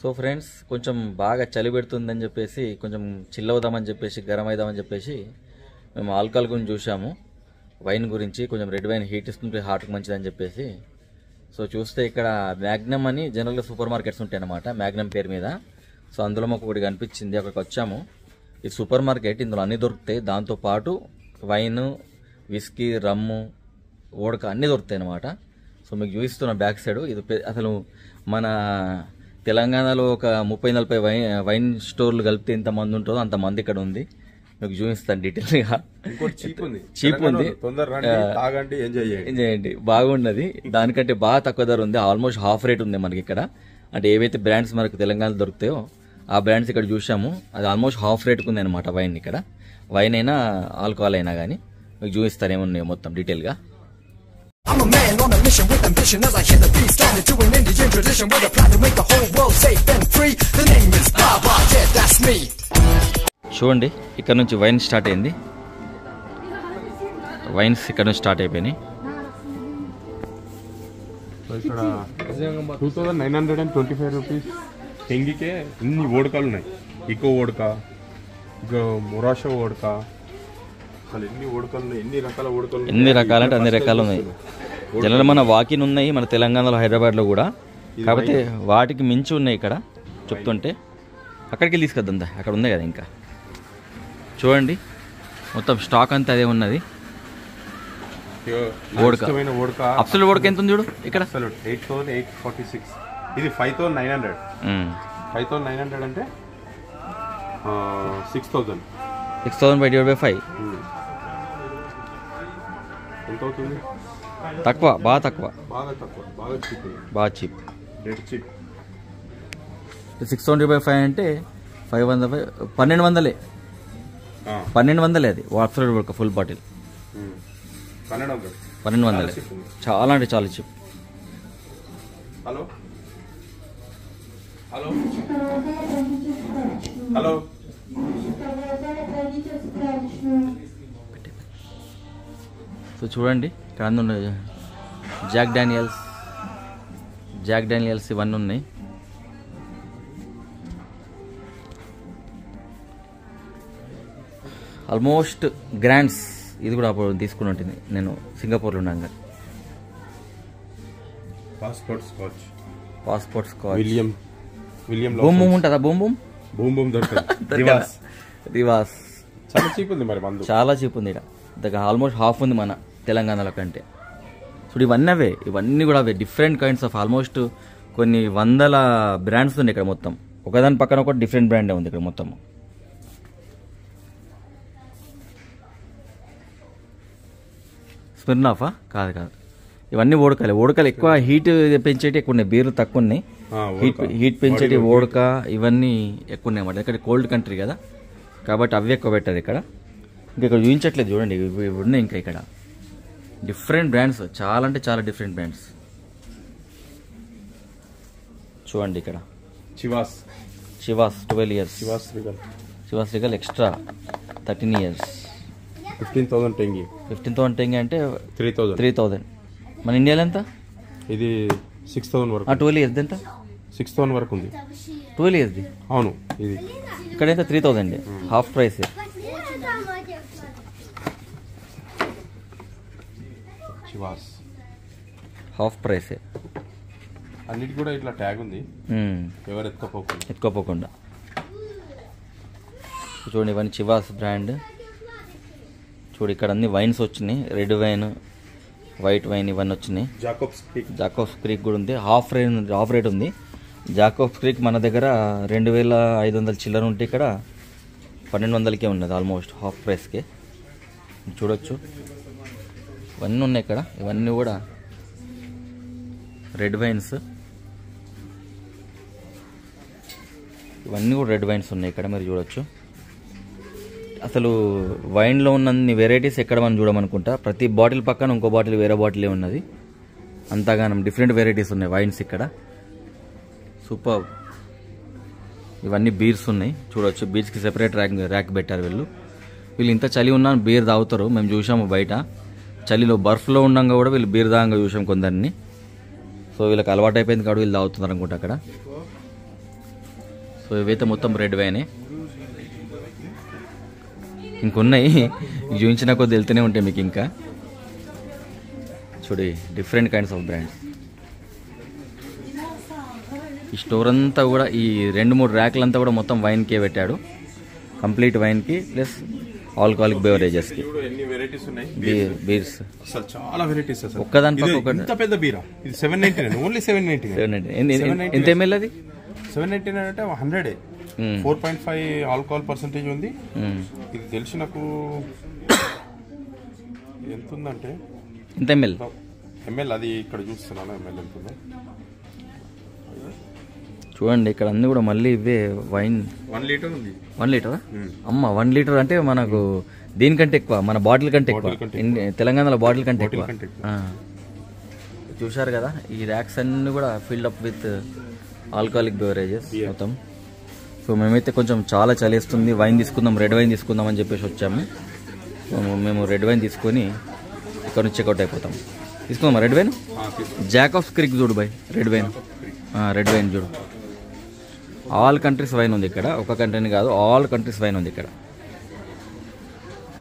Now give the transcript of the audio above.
So friends, కొంచెం బాగా చలి పెడుతుందని చెప్పేసి కొంచెం చిల్ అవుదామని చెప్పేసి గరం అవుదామని చెప్పేసి మేము ఆల్కహాల్ గురించి చూసాము. వైన్ గురించి కొంచెం రెడ్ వైన్ హీట్ ఇస్తుంటే హార్ట్కి మంచిదని చెప్పేసి. సో చూస్తే ఇక్కడ మ్యాగ్నమ్ అని జనరల్గా సూపర్ మార్కెట్స్ ఉంటాయి అన్నమాట, మ్యాగ్నమ్ పేరు మీద. సో అందులో మాకు ఒకటి కనిపించింది, అక్కడికి వచ్చాము. ఇది సూపర్ మార్కెట్, ఇందులో అన్నీ దొరుకుతాయి. దాంతోపాటు వైన్, విస్కీ, రమ్ము, వోడ్కా అన్నీ దొరుకుతాయి అన్నమాట. సో మీకు చూపిస్తున్న బ్యాక్ సైడ్ ఇది అసలు మన తెలంగాణలో ఒక 30-40 వైన్ స్టోర్లు కలిపితే ఎంతమంది ఉంటుందో అంతమంది ఇక్కడ ఉంది. మీకు చూపిస్తాను డీటెయిల్గా. చీప్ ఉంది, ఎంజాయ్ చేయండి, బాగున్నది. దానికంటే బాగా తక్కువ ధర ఉంది, ఆల్మోస్ట్ హాఫ్ రేట్ ఉంది మనకి ఇక్కడ. అంటే ఏవైతే బ్రాండ్స్ మనకు తెలంగాణలో దొరుకుతాయో ఆ బ్రాండ్స్ ఇక్కడ చూసాము. అది ఆల్మోస్ట్ హాఫ్ రేట్కి ఉంది అనమాట వైన్ ఇక్కడ. వైన్ అయినా ఆల్కహాల్ అయినా కానీ మీకు చూపిస్తారు ఏమున్నాయో మొత్తం డీటెయిల్గా. I'm a man on a mission with ambition as I hit the beat, standing to an Indian tradition with a plan to make the whole world safe and free. The name is Baba, yeah, that's me. చూడండి, ఇక్కడ నుంచి wine start అయింది. Wines ఇక్కడ నుంచి start అయిపోయినాయి. ఇక్కడ 2925 rupees టెంగికే ఇన్ని ఓడకాలు ఉన్నాయి. ఇకో ఓడకా, ఇంకా మొరాషో ఓడకా, అసలు ఎన్ని ఓడకాలు ఉన్నాయి, ఎన్ని రకాల ఓడకాలు, ఎన్ని రకాలంటే అన్ని రకాలు ఉన్నాయి. జనరల్ మన వాకిన్ ఉన్నాయి మన తెలంగాణలో, హైదరాబాద్లో కూడా. కాకపోతే వాటికి మించి ఉన్నాయి ఇక్కడ చెప్తుంటే. అక్కడికి తీసుకొద్దా, అక్కడ ఉంది కదా ఇంకా. చూడండి మొత్తం స్టాక్ అంతా అదే ఉన్నది. అబ్సల్యూట్ వోడ్కా ఎంత ఉంది చూడు ఇక్కడ, 8846. ఇది 5900. 5900 అంటే 6000 6,000/5 ఎంత అవుతుంది? తక్కువ, బాగా తక్కువ, బాగా చీప్. 6,000/5 అంటే 500, 1200. 1200 అది అబ్సల్యూట్ వోడ్కా ఫుల్ బాటిల్. 1200 చాలా అంటే చాలా cheap. Hello hello hello so చూడండి ఇక్కడ అన్నీ ఉన్నాయి. జాక్ డానియల్స్ ఇవన్నీ ఉన్నాయి. ఆల్మోస్ట్ గ్రాండ్స్ ఇది కూడా అప్పుడు తీసుకుని ఉంటుంది నేను సింగపూర్లో ఉన్నాను. Passport scotch William boom boom ఉంటుందా? బూమ్ బూమ్ దొరుకుతుంది. రివాస్ చాలా చీప్ ఉంది, మరి చాలా చీప్ ఉంది ఇక్కడ. దగ్గర ఆల్మోస్ట్ హాఫ్ ఉంది మన తెలంగాణలో కంటే. చూడు ఇవన్నీ కూడా అవే డిఫరెంట్ కైండ్స్ ఆఫ్ ఆల్మోస్ట్ కొన్ని వందల బ్రాండ్స్ ఉన్నాయి ఇక్కడ మొత్తం. ఒకదాని పక్కన ఒకటి డిఫరెంట్ బ్రాండే ఉంది ఇక్కడ మొత్తం. స్మిర్నాఫా కాదు, ఇవన్నీ ఓడకాలు ఎక్కువ హీట్ పెంచేటి ఎక్కువ ఉన్నాయి. బీర్లు తక్కువ ఉన్నాయి, హీట్ పెంచేటి ఓడకా ఇవన్నీ ఎక్కువ ఉన్నాయి అన్నమాట. ఇక్కడ కోల్డ్ కంట్రీ కదా కాబట్టి అవి ఎక్కువ పెట్టారు ఇక్కడ. ఇంకా ఇక్కడ చూపించట్లేదు చూడండి, ఇవి ఉన్నాయి ఇంకా ఇక్కడ డిఫరెంట్ బ్రాండ్స్, చాలా అంటే చాలా డిఫరెంట్ బ్రాండ్స్. చూడండి ఇక్కడ Chivas 12 years, Chivas Regal extra 13 years, 15,000 టెంగి అంటే 3,000. మన ఇండియాలో ఎంత? ఇది 6,000 వరకు. 12 years ఎంత? 6,000 వరకు ఉంది. 12 years అవును. ఇది ఇక్కడైతే 3,000 హాఫ్ ప్రైస్. హాఫ్ ప్రైస్ అన్నిటి కూడా ఇట్లా ట్యాగ్ ఉంది, ఎవరు ఎత్తుకోపోకుండా. చూడండి ఇవన్నీ చివాస్ బ్రాండ్. చూడు ఇక్కడ అన్ని వైన్స్ వచ్చినాయి, రెడ్ వైన్, వైట్ వైన్ ఇవన్నీ వచ్చినాయి. జాకోబ్స్ క్రీక్ కూడా ఉంది, హాఫ్ రేట్ ఉంది. జాకోబ్స్ క్రీక్ మన దగ్గర 2,500 చిల్లర ఉంటే ఇక్కడ 1,200కే ఉన్నది, ఆల్మోస్ట్ హాఫ్ ప్రైస్కే. చూడొచ్చు ఇవన్నీ ఉన్నాయి ఇక్కడ. ఇవన్నీ కూడా రెడ్ వైన్స్, ఇవన్నీ కూడా రెడ్ వైన్స్ ఉన్నాయి ఇక్కడ మీరు చూడొచ్చు. అసలు వైన్లో ఉన్నన్ని వెరైటీస్ ఎక్కడ మనం చూడమనుకుంటా. ప్రతి బాటిల్ పక్కన ఇంకో బాటిల్ వేరే బాటిలే ఉన్నది. అంతగానం డిఫరెంట్ వెరైటీస్ ఉన్నాయి వైన్స్ ఇక్కడ. సూపర్. ఇవన్నీ బీర్స్ ఉన్నాయి చూడొచ్చు. బీర్స్కి సెపరేట్ ర్యాక్ పెట్టారు వీళ్ళు. ఇంత చలి ఉన్నా బీర్ తాగుతారు, మేము చూసాము బయట. చలిలో బర్ఫ్లో ఉండగా కూడా వీళ్ళు బీర్ తాగంగా చూసాం కొందరిని. సో వీళ్ళకి అలవాటు అయిపోయింది కాబట్టి వీళ్ళు తాగుతున్నారు అనుకుంటా అక్కడ. సో ఇవైతే మొత్తం రెడ్ వైనే. ఇంకొన్నాయి చూపించిన కొద్ది వెళ్తూనే ఉంటాయి మీకు. ఇంకా చూడి డిఫరెంట్ కైండ్స్ ఆఫ్ బ్రాండ్స్. ఈ స్టోర్ అంతా కూడా ఈ 2-3 ర్యాక్లంతా కూడా మొత్తం వైన్కే పెట్టాడు. కంప్లీట్ వైన్కి ప్లస్ ఆల్కహాలిక్ బెవరేజెస్కి. ఎన్ని వెరైటీస్ ఉన్నాయి బీర్స్, అసలు చాలా వెరైటీస్. అసలు ఒక్కదాని పక్క ఒకటి. ఇంత పెద్ద బీరా ఇది 799, ఓన్లీ 799. ఎంత ఎంఎల్ అది? 799 అంటే 100. 4.5 ఆల్కహాల్ పర్సెంటేజ్ ఉంది. ఇది తెలిసి నాకు ఎంత ఉందంటే ఎంత ఎంఎల్ అది ఇక్కడ చూస్తున్నాను. ఎంఎల్ ఎంత ఉందో చూడండి. ఇక్కడ అన్ని కూడా మళ్ళీ ఇవే వైన్. 1 లీటర్ ఉంది. 1 లీటరా? అమ్మ 1 లీటర్ అంటే మనకు దీనికంటే ఎక్కువ, మన బాటిల్ కంటే ఎక్కువ. తెలంగాణలో బాటిల్ కంటే ఎక్కువ. చూశారు కదా, ఈ ర్యాక్స్ అన్ని కూడా filled up with alcoholic beverages మొత్తం. సో మేమైతే కొంచెం చాలా చలేస్తుంది, వైన్ తీసుకుందాం, రెడ్ వైన్ తీసుకుందాం అని చెప్పేసి వచ్చాము. మేము రెడ్ వైన్ తీసుకొని ఇక్కడ నుంచి చెక్అవుట్ అయిపోతాం. తీసుకుందాం రెడ్ వైన్. జాకబ్స్ క్రిక్ చూడు boy, red wine. Red wine చూడు. ఆల్ కంట్రీస్ వైన్ ఉంది ఇక్కడ, ఒక కంట్రీని కాదు, ఆల్ కంట్రీస్ వైన్ ఉంది ఇక్కడ.